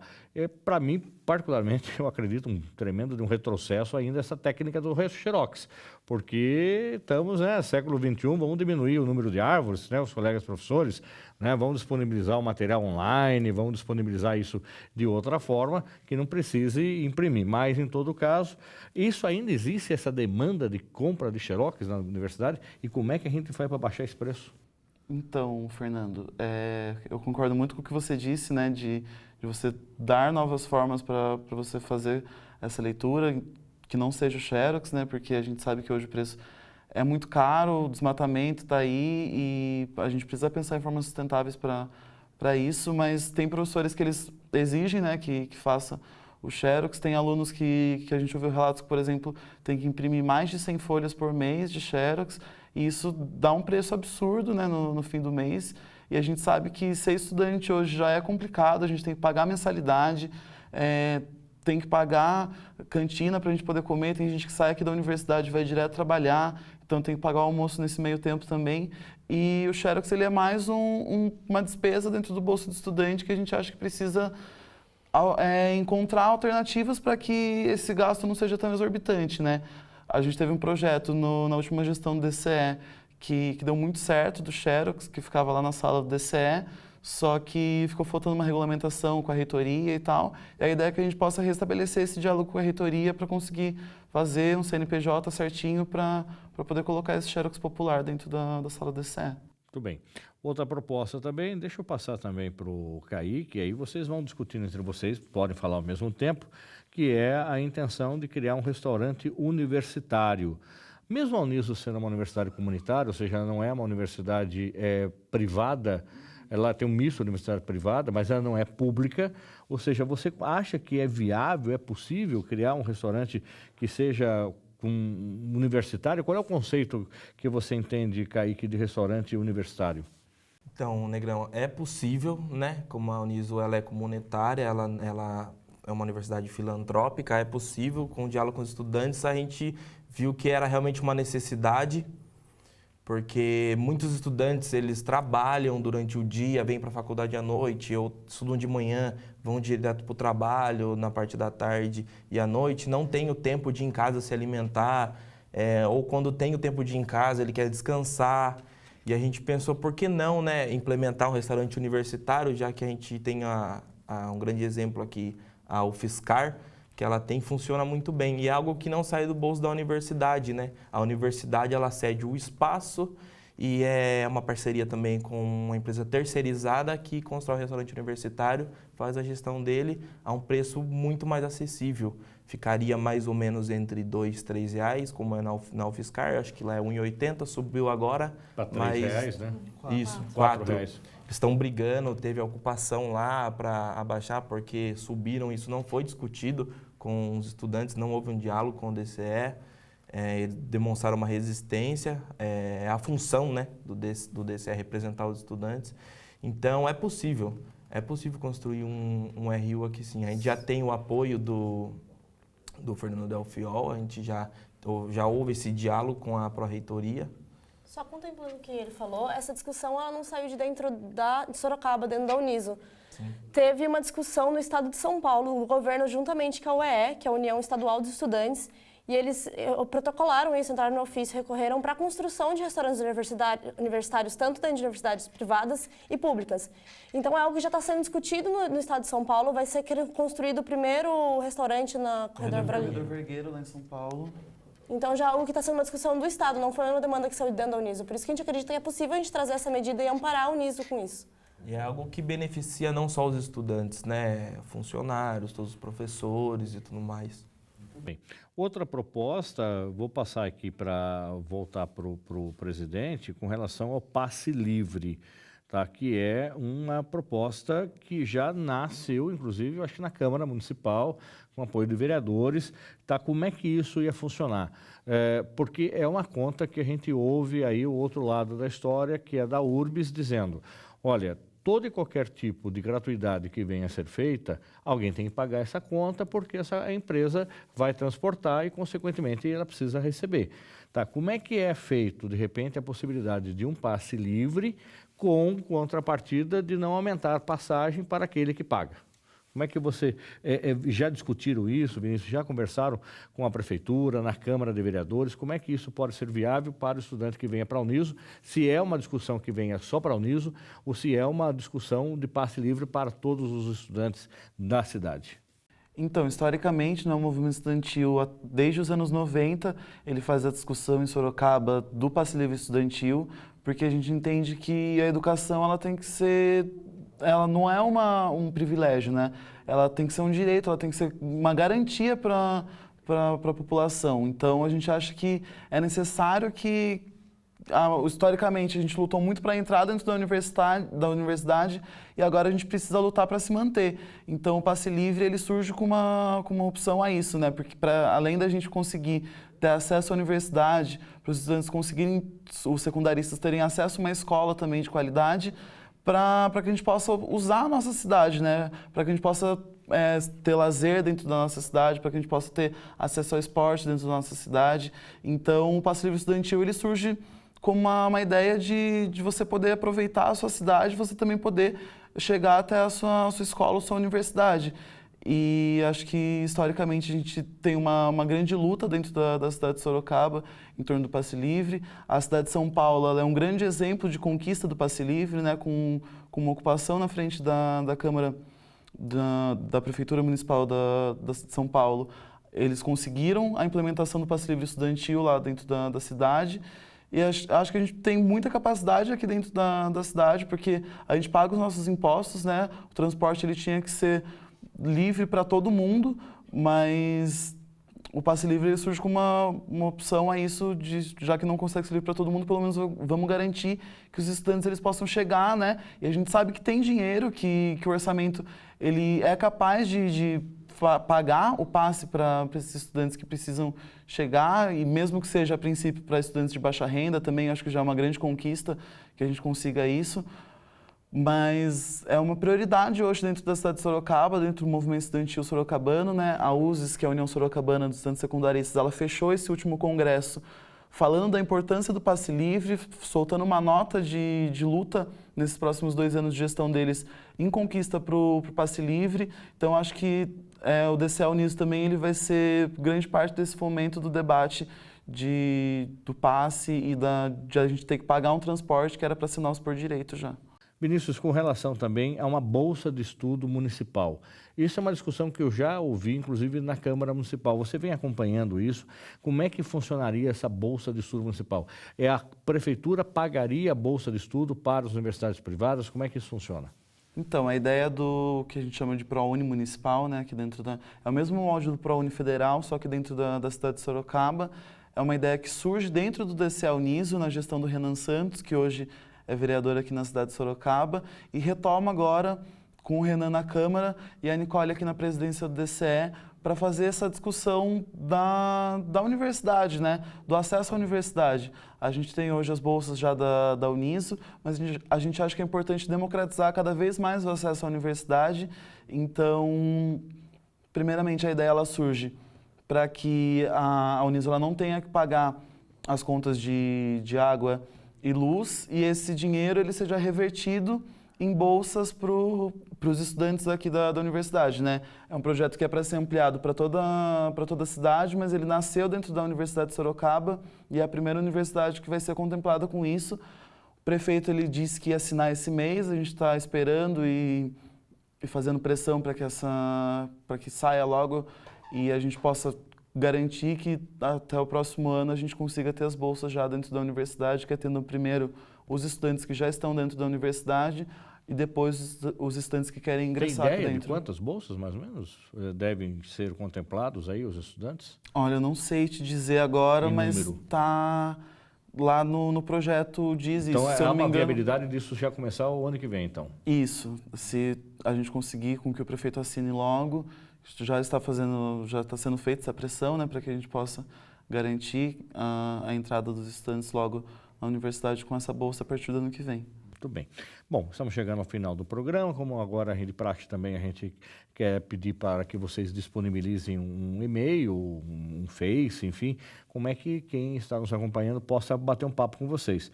Para mim, particularmente, eu acredito um tremendo de um retrocesso ainda essa técnica do Xerox, porque estamos, né, século XXI, vamos diminuir o número de árvores, né, os colegas professores, né, vamos disponibilizar o material online, vamos disponibilizar isso de outra forma, que não precise imprimir. Mas, em todo caso, isso ainda existe, essa demanda de compra de Xerox na universidade, e como é que a gente faz para baixar esse preço? Então, Fernando, eu concordo muito com o que você disse, né, de você dar novas formas para você fazer essa leitura, que não seja o Xerox, né, porque a gente sabe que hoje o preço é muito caro, o desmatamento está aí e a gente precisa pensar em formas sustentáveis para isso, mas tem professores que eles exigem, né, que faça o Xerox, tem alunos que a gente ouviu relatos que, por exemplo, tem que imprimir mais de 100 folhas por mês de Xerox, e isso dá um preço absurdo, né, no fim do mês, e a gente sabe que ser estudante hoje já é complicado, a gente tem que pagar mensalidade, tem que pagar cantina para a gente poder comer, tem gente que sai aqui da universidade e vai direto trabalhar, então tem que pagar o almoço nesse meio tempo também, e o Xerox ele é mais uma despesa dentro do bolso do estudante que a gente acha que precisa encontrar alternativas para que esse gasto não seja tão exorbitante, né? A gente teve um projeto na última gestão do DCE que deu muito certo, do Xerox, que ficava lá na sala do DCE, só que ficou faltando uma regulamentação com a reitoria e tal. E a ideia é que a gente possa restabelecer esse diálogo com a reitoria para conseguir fazer um CNPJ certinho para poder colocar esse Xerox popular dentro da sala do DCE. Muito bem. Outra proposta também, deixa eu passar também para o Kaique, aí vocês vão discutindo entre vocês, podem falar ao mesmo tempo, que é a intenção de criar um restaurante universitário. Mesmo a Uniso sendo uma universidade comunitária, ou seja, não é uma universidade privada, ela tem um misto de universidade privada, mas ela não é pública, ou seja, você acha que é viável, é possível criar um restaurante que seja universitário? Qual é o conceito que você entende, Kaique, de restaurante universitário? Então, Negrão, é possível, né? Como a Uniso ela é comunitária, ela é uma universidade filantrópica, é possível, com o diálogo com os estudantes, a gente viu que era realmente uma necessidade, porque muitos estudantes, eles trabalham durante o dia, vêm para a faculdade à noite, ou estudam de manhã, vão direto para o trabalho na parte da tarde e à noite, não tem o tempo de ir em casa se alimentar, ou quando tem o tempo de ir em casa, ele quer descansar. E a gente pensou, por que não, né, implementar um restaurante universitário, já que a gente tem um grande exemplo aqui, a UFSCar, que ela funciona muito bem. E é algo que não sai do bolso da universidade, né? A universidade, ela cede o espaço e é uma parceria também com uma empresa terceirizada que constrói o restaurante universitário, faz a gestão dele a um preço muito mais acessível. Ficaria mais ou menos entre R$2, R$3, como é na UFSCar, acho que lá é R$1,80, subiu agora. Para R$3, né? Isso, R$4. Estão brigando, teve a ocupação lá para abaixar, porque subiram, isso não foi discutido com os estudantes, não houve um diálogo com o DCE, eles demonstraram uma resistência, a função, né, do DCE representar os estudantes. Então, é possível construir um RU aqui sim. A gente já tem o apoio do Fernando Delfiol, a gente já houve esse diálogo com a Pró-Reitoria. Só contemplando o que ele falou, essa discussão ela não saiu de dentro de Sorocaba, dentro da Uniso. Sim. Teve uma discussão no estado de São Paulo, o governo juntamente com a UE, que é a União Estadual dos Estudantes, e eles protocolaram isso, entraram no ofício, recorreram para a construção de restaurantes universitários, tanto dentro de universidades privadas e públicas. Então é algo que já está sendo discutido no estado de São Paulo, vai ser construído o primeiro restaurante na Corredor Vergueiro, lá em São Paulo. Então, já o que está sendo uma discussão do Estado, não foi uma demanda que saiu de dentro da Uniso. Por isso que a gente acredita que é possível a gente trazer essa medida e amparar a Uniso com isso. E é algo que beneficia não só os estudantes, né? Funcionários, todos os professores e tudo mais. Bem, outra proposta, vou passar aqui para voltar para o presidente, com relação ao passe livre, tá? Que é uma proposta que já nasceu, inclusive, eu acho que na Câmara Municipal, com apoio de vereadores, tá? Como é que isso ia funcionar? Porque é uma conta que a gente ouve aí o outro lado da história, que é da URBS, dizendo, olha, todo e qualquer tipo de gratuidade que venha a ser feita, alguém tem que pagar essa conta, porque essa empresa vai transportar e, consequentemente, ela precisa receber. Tá? Como é que é feito, de repente, a possibilidade de um passe livre com contrapartida de não aumentar a passagem para aquele que paga? Como é que você... já discutiram isso, Vinícius? Já conversaram com a Prefeitura, na Câmara de Vereadores? Como é que isso pode ser viável para o estudante que venha para a Uniso? Se é uma discussão que venha só para a Uniso ou se é uma discussão de passe livre para todos os estudantes da cidade? Então, historicamente, o movimento estudantil, desde os anos 90, ele faz a discussão em Sorocaba do passe livre estudantil, porque a gente entende que a educação ela tem que ser... Ela não é um privilégio, né? Ela tem que ser um direito, ela tem que ser uma garantia para a população. Então, a gente acha que é necessário que, historicamente, a gente lutou muito para entrar dentro da universidade e agora a gente precisa lutar para se manter. Então, o passe livre ele surge com uma opção a isso, né? Porque além da gente conseguir ter acesso à universidade, para os estudantes conseguirem, os secundaristas terem acesso a uma escola também de qualidade, para que a gente possa usar a nossa cidade, né? Para que a gente possa ter lazer dentro da nossa cidade, para que a gente possa ter acesso ao esporte dentro da nossa cidade. Então, o passe livre estudantil ele surge como uma ideia de você poder aproveitar a sua cidade, você também poder chegar até a sua escola, a sua universidade. E acho que, historicamente, a gente tem uma grande luta dentro da cidade de Sorocaba em torno do passe livre. A cidade de São Paulo ela é um grande exemplo de conquista do passe livre, né, com uma ocupação na frente da Câmara, da Prefeitura Municipal de São Paulo. Eles conseguiram a implementação do passe livre estudantil lá dentro da cidade. E acho que a gente tem muita capacidade aqui dentro da cidade, porque a gente paga os nossos impostos, né? O transporte ele tinha que ser livre para todo mundo, mas o passe livre ele surge como uma opção a isso, já que não consegue ser livre para todo mundo, pelo menos vamos garantir que os estudantes eles possam chegar, né? E a gente sabe que tem dinheiro, que o orçamento ele é capaz de pagar o passe para esses estudantes que precisam chegar, e mesmo que seja a princípio para estudantes de baixa renda, também acho que já é uma grande conquista que a gente consiga isso. Mas é uma prioridade hoje dentro da cidade de Sorocaba, dentro do movimento estudantil sorocabano, né? A USES, que é a União Sorocabana dos Estudantes Secundaristas, ela fechou esse último congresso falando da importância do passe livre, soltando uma nota de luta nesses próximos 2 anos de gestão deles em conquista para o passe livre. Então, acho que o DCE Uniso também ele vai ser grande parte desse fomento do debate do passe e de a gente ter que pagar um transporte que era para ser nosso por direito já. Vinícius, com relação também a uma bolsa de estudo municipal. Isso é uma discussão que eu já ouvi, inclusive, na Câmara Municipal. Você vem acompanhando isso? Como é que funcionaria essa bolsa de estudo municipal? A prefeitura pagaria a bolsa de estudo para as universidades privadas? Como é que isso funciona? Então, a ideia do que a gente chama de ProUni municipal, né, aqui dentro é o mesmo molde do ProUni federal, só que dentro da cidade de Sorocaba. É uma ideia que surge dentro do DCE Uniso, na gestão do Renan Santos, que hoje é vereador aqui na cidade de Sorocaba, e retoma agora com o Renan na Câmara e a Nicole aqui na presidência do DCE para fazer essa discussão da universidade, né? Do acesso à universidade. A gente tem hoje as bolsas já da Uniso, mas a gente acha que é importante democratizar cada vez mais o acesso à universidade. Então, primeiramente, a ideia ela surge para que a Uniso ela não tenha que pagar as contas de água e luz, e esse dinheiro ele seja revertido em bolsas para os estudantes aqui da universidade, né? É um projeto que é para ser ampliado para toda a cidade, mas ele nasceu dentro da Universidade de Sorocaba e é a primeira universidade que vai ser contemplada com isso. O prefeito ele disse que ia assinar esse mês, a gente está esperando e fazendo pressão para que saia logo e a gente possa garantir que até o próximo ano a gente consiga ter as bolsas já dentro da universidade, que é tendo primeiro os estudantes que já estão dentro da universidade e depois os estudantes que querem ingressar dentro. Tem ideia dentro. de quantas bolsas, mais ou menos, devem ser contemplados aí, os estudantes? Olha, eu não sei te dizer agora, mas está lá no projeto diz isso. Então, se eu não me engano, viabilidade disso já começar o ano que vem, então? Isso. Se a gente conseguir com que o prefeito assine logo, já está sendo feita essa pressão, né, para que a gente possa garantir a entrada dos estudantes logo na universidade com essa bolsa a partir do ano que vem. Muito bem. Bom, estamos chegando ao final do programa, como agora de praxe também a gente quer pedir para que vocês disponibilizem um e-mail, um Face, enfim, como é que quem está nos acompanhando possa bater um papo com vocês.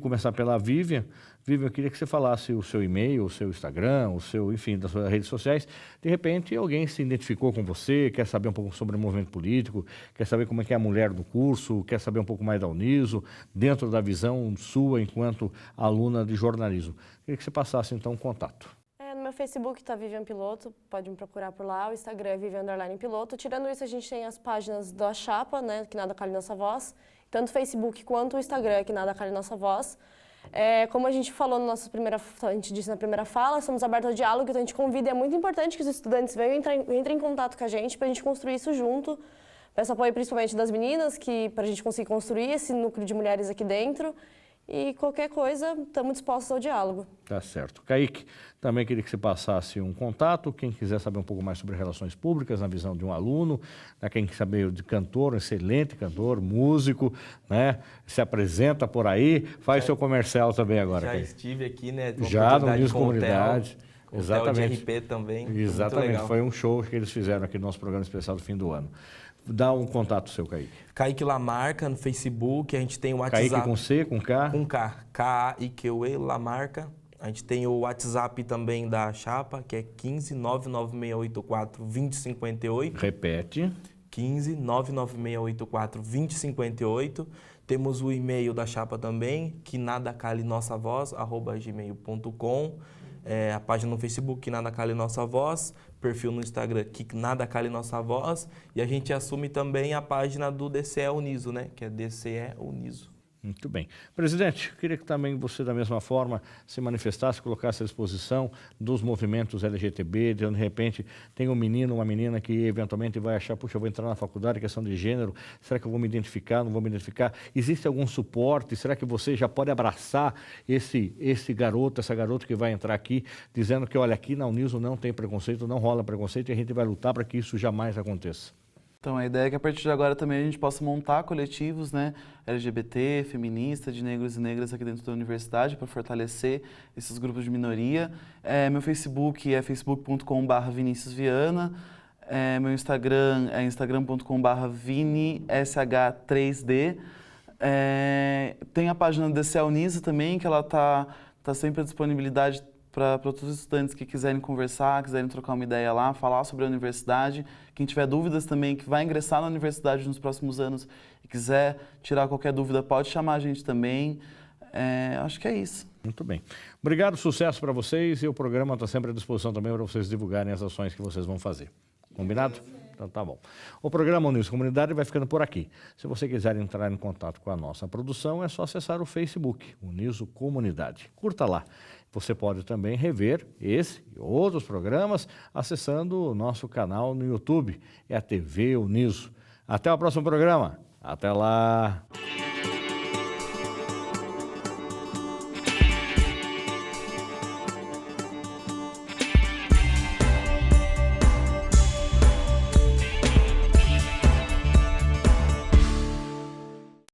Começar pela Vivian. Vivian, eu queria que você falasse o seu e-mail, o seu Instagram, enfim, das suas redes sociais. De repente, alguém se identificou com você, quer saber um pouco sobre o movimento político, quer saber como é que é a mulher do curso, quer saber um pouco mais da Uniso, dentro da visão sua enquanto aluna de jornalismo. Eu queria que você passasse, então, um contato. No meu Facebook está Vivian Piloto, pode me procurar por lá, o Instagram é Vivian_Piloto. Tirando isso, a gente tem as páginas da Chapa, né, que nada cale nossa voz, tanto o Facebook quanto o Instagram, que nada cale nossa voz. Como a gente falou a gente disse na primeira fala, somos abertos ao diálogo, então a gente convida, é muito importante que os estudantes entrem em contato com a gente para a gente construir isso junto. Peço apoio principalmente das meninas, para a gente conseguir construir esse núcleo de mulheres aqui dentro. E qualquer coisa, estamos dispostos ao diálogo. Tá certo. Kaique, também queria que você passasse um contato. Quem quiser saber um pouco mais sobre relações públicas, na visão de um aluno, né? Quem quer saber de cantor, excelente cantor, músico, né? Se apresenta por aí, faz seu comercial também agora. Já Kaique. estive aqui, né? Já no News Comunidade. Exatamente. De RP também. Exatamente. Foi um show que eles fizeram aqui no nosso programa especial do fim do ano. Dá um contato seu, Kaique. Kaique Lamarca no Facebook, a gente tem o WhatsApp. Kaique com C, com K? Com K. K-A-I-Q-E, Lamarca. A gente tem o WhatsApp também da Chapa, que é 15 99684 2058. Repete. 15 99684 2058. Temos o e-mail da Chapa também, que nadacalenossavoz@gmail.com. A página no Facebook, que Nada Cale Nossa Voz, perfil no Instagram, que Nada Cale Nossa Voz, e a gente assume também a página do DCE Uniso, né, que é DCE Uniso. Muito bem. Presidente, queria que também você, da mesma forma, se manifestasse, colocasse à disposição dos movimentos LGTB, de repente tem um menino, uma menina que eventualmente vai achar, puxa, eu vou entrar na faculdade, questão de gênero, será que eu vou me identificar, não vou me identificar? Existe algum suporte? Será que você já pode abraçar esse garoto, essa garota que vai entrar aqui, dizendo que, olha, aqui na Uniso não tem preconceito, não rola preconceito e a gente vai lutar para que isso jamais aconteça? Então, a ideia é que a partir de agora também a gente possa montar coletivos, né, LGBT, feminista, de negros e negras aqui dentro da universidade para fortalecer esses grupos de minoria. Meu Facebook é facebook.com/ViniciusViana. Meu Instagram é instagram.com/ViniSH3D. Tem a página do DCA Uniso também, que ela tá sempre à disponibilidade para todos os estudantes que quiserem conversar, quiserem trocar uma ideia lá, falar sobre a universidade. Quem tiver dúvidas também, que vai ingressar na universidade nos próximos anos e quiser tirar qualquer dúvida, pode chamar a gente também. Acho que é isso. Muito bem. Obrigado, sucesso para vocês e o programa está sempre à disposição também para vocês divulgarem as ações que vocês vão fazer. Combinado? Então tá bom. O programa Uniso Comunidade vai ficando por aqui. Se você quiser entrar em contato com a nossa produção, é só acessar o Facebook, Uniso Comunidade. Curta lá. Você pode também rever esse e outros programas acessando o nosso canal no YouTube, é a TV Uniso. Até o próximo programa. Até lá!